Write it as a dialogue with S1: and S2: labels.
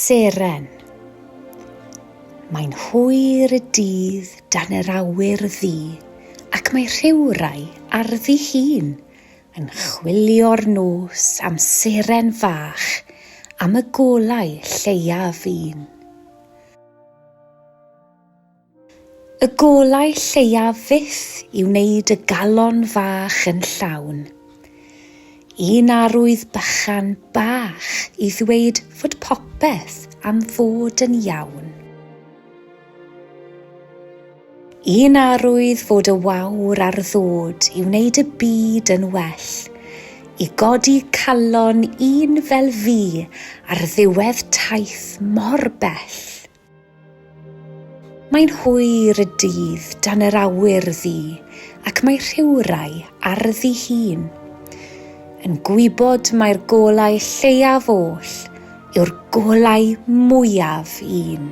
S1: Seren. Mae'n hwyr y dydd dan yr awyr ddu, ac mae rhywrai ar ddi hun yn chwilio'r nos am seren fach, am y golau lleiaf un. Y golau lleiaf fyth i wneud y galon fach yn llawn. Un arwydd bychan bach i ddweud fod popeth am fod yn iawn. Un arwydd fod y wawr ar ddod i wneud y byd yn well, i godi calon un fel fi ar ddiwedd taith mor bell. Mae'n hwyr y dydd dan yr awyr ddu, ac mae rhywrai ar ddi hun, yn gwybod mae'r golau lleiaf oll yw'r golau mwyaf un.